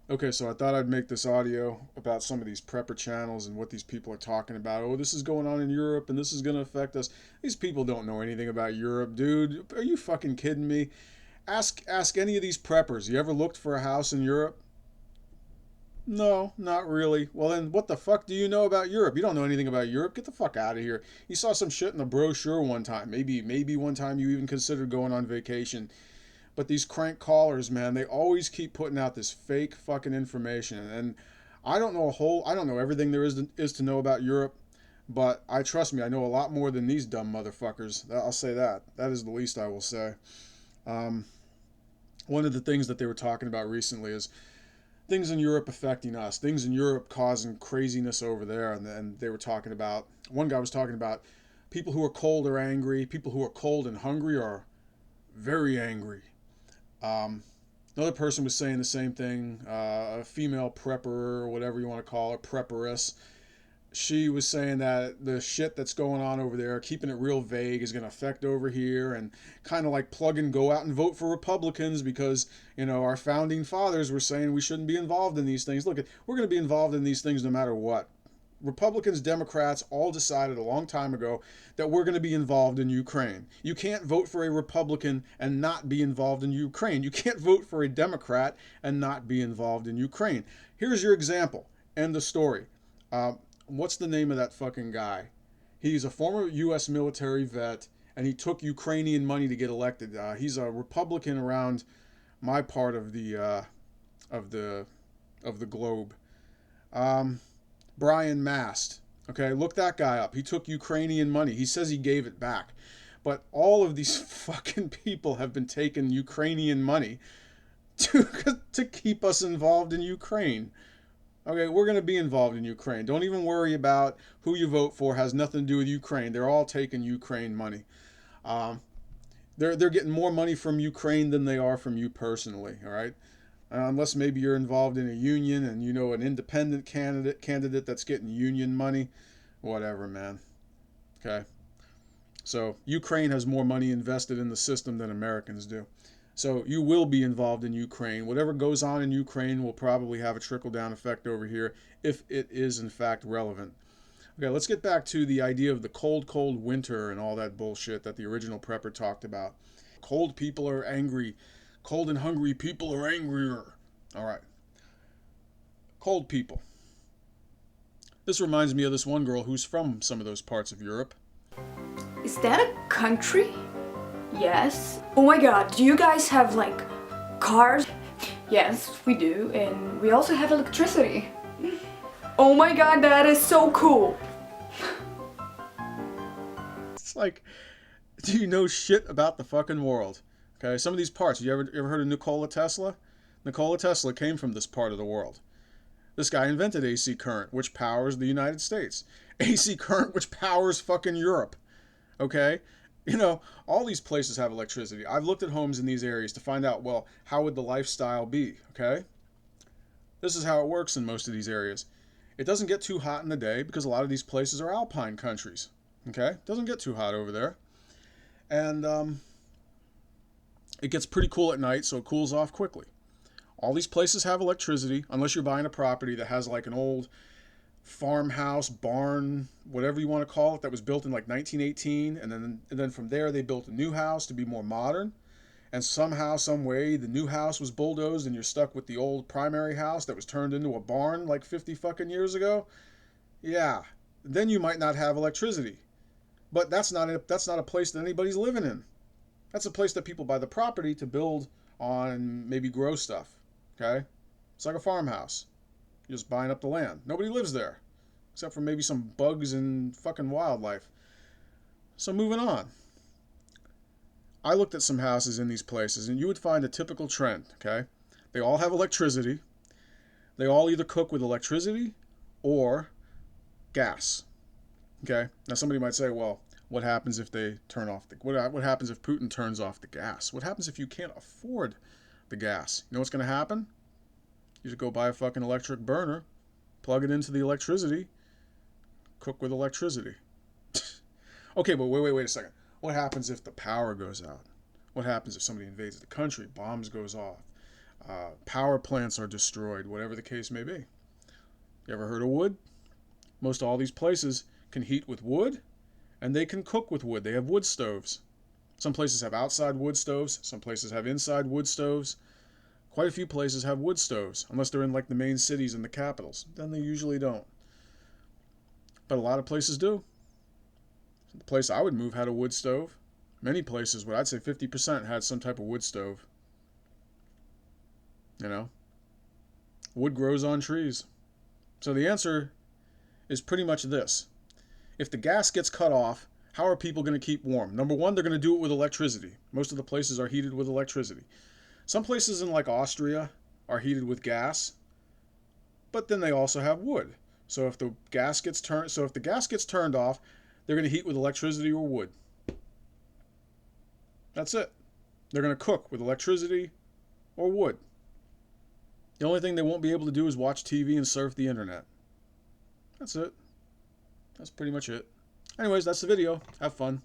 Okay, so I thought I'd make this audio about some of these prepper channels and what these people are talking about. Oh, this is going on in Europe and this is going to affect us. These people don't know anything about Europe, dude. Are you fucking kidding me? Ask any of these preppers. You ever looked for a house in Europe? No, not really. Well, then what the fuck do you know about Europe? You don't know anything about Europe. Get the fuck out of here. You saw some shit in a brochure one time. Maybe one time you even considered going on vacation. But these crank callers, man, they always keep putting out this fake fucking information. And I don't know everything there is to know about Europe, but I trust me, I know a lot more than these dumb motherfuckers. I'll say that. That is the least I will say. Um, One of the things that they were talking about recently is things in Europe affecting us, things in Europe causing craziness over there. And then they were talking about, one guy was talking about people who are cold are angry, people who are cold and hungry are very angry. Um, Another person was saying the same thing. A female prepper, or whatever you want to call her, prepperess. She was saying that the shit that's going on over there, keeping it real vague, is going to affect over here, and kind of like plug and go out and vote for Republicans because, our founding fathers were saying we shouldn't be involved in these things. Look, we're going to be involved in these things no matter what. Republicans, Democrats all decided a long time ago that we're going to be involved in Ukraine. You can't vote for a Republican and not be involved in Ukraine. You can't vote for a Democrat and not be involved in Ukraine. Here's your example. End the story. Uh, what's the name of that fucking guy? He's a former U.S. military vet, and he took Ukrainian money to get elected. He's a Republican around my part of of the of the globe. Um, Brian Mast. Okay, look that guy up. He took Ukrainian money. He says he gave it back. But all of these fucking people have been taking Ukrainian money to, to keep us involved in Ukraine. Okay, we're going to be involved in Ukraine. Don't even worry about who you vote for. It has nothing to do with Ukraine. They're all taking Ukraine money. Um, they're getting more money from Ukraine than they are from you personally. All right, unless maybe you're involved in a union and you know an independent candidate that's getting union money, whatever, man. Okay, so Ukraine has more money invested in the system than Americans do. So you will be involved in Ukraine. Whatever goes on in Ukraine will probably have a trickle down effect over here if it is in fact relevant. Okay, let's get back to the idea of the cold winter and all that bullshit that the original prepper talked about. Cold people are angry. Cold and hungry people are angrier. All right. Cold people. This reminds me of this one girl who's from some of those parts of Europe. Is that a country? Yes. Oh my god, do you guys have like cars? Yes, we do, and we also have electricity. Oh my god, that is so cool. It's like, do you know shit about the fucking world? Okay, some of these parts. You ever heard of Nikola Tesla? Nikola Tesla came from this part of the world. This guy invented AC current, which powers the United States. AC current, which powers fucking Europe. Okay? All these places have electricity. I've looked at homes in these areas to find out, well, how would the lifestyle be? Okay? This is how it works in most of these areas. It doesn't get too hot in the day because a lot of these places are alpine countries. Okay? It doesn't get too hot over there. And it gets pretty cool at night, so it cools off quickly. All these places have electricity, unless you're buying a property that has like an old farmhouse, barn, whatever you want to call it, that was built in like 1918, and then from there they built a new house to be more modern. And somehow, some way, the new house was bulldozed, and you're stuck with the old primary house that was turned into a barn like 50 fucking years ago. Yeah, then you might not have electricity, but that's not a place that anybody's living in. That's a place that people buy the property to build on and maybe grow stuff. Okay, it's like a farmhouse. You're just buying up the land. Nobody lives there, except for maybe some bugs and fucking wildlife. So moving on. I looked at some houses in these places, and you would find a typical trend, okay? They all have electricity. They all either cook with electricity or gas, okay? Now somebody might say, well, what happens if they turn off what happens if Putin turns off the gas? What happens if you can't afford the gas? You know what's going to happen? You just go buy a fucking electric burner, plug it into the electricity, cook with electricity. Okay, but wait a second. What happens if the power goes out? What happens if somebody invades the country, bombs goes off? Power plants are destroyed, whatever the case may be. You ever heard of wood? Most all these places can heat with wood, and they can cook with wood. They have wood stoves. Some places have outside wood stoves. Some places have inside wood stoves. Quite a few places have wood stoves, unless they're in like the main cities and the capitals. Then they usually don't. But a lot of places do. The place I would move had a wood stove. Many places, what I'd say 50% had some type of wood stove. You know, wood grows on trees. So the answer is pretty much this. If the gas gets cut off, how are people going to keep warm? Number one, they're going to do it with electricity. Most of the places are heated with electricity. Some places in like Austria are heated with gas, but then they also have wood. So if the gas gets turned off, they're going to heat with electricity or wood. That's it. They're going to cook with electricity or wood. The only thing they won't be able to do is watch TV and surf the internet. That's it. That's pretty much it. Anyways, that's the video. Have fun.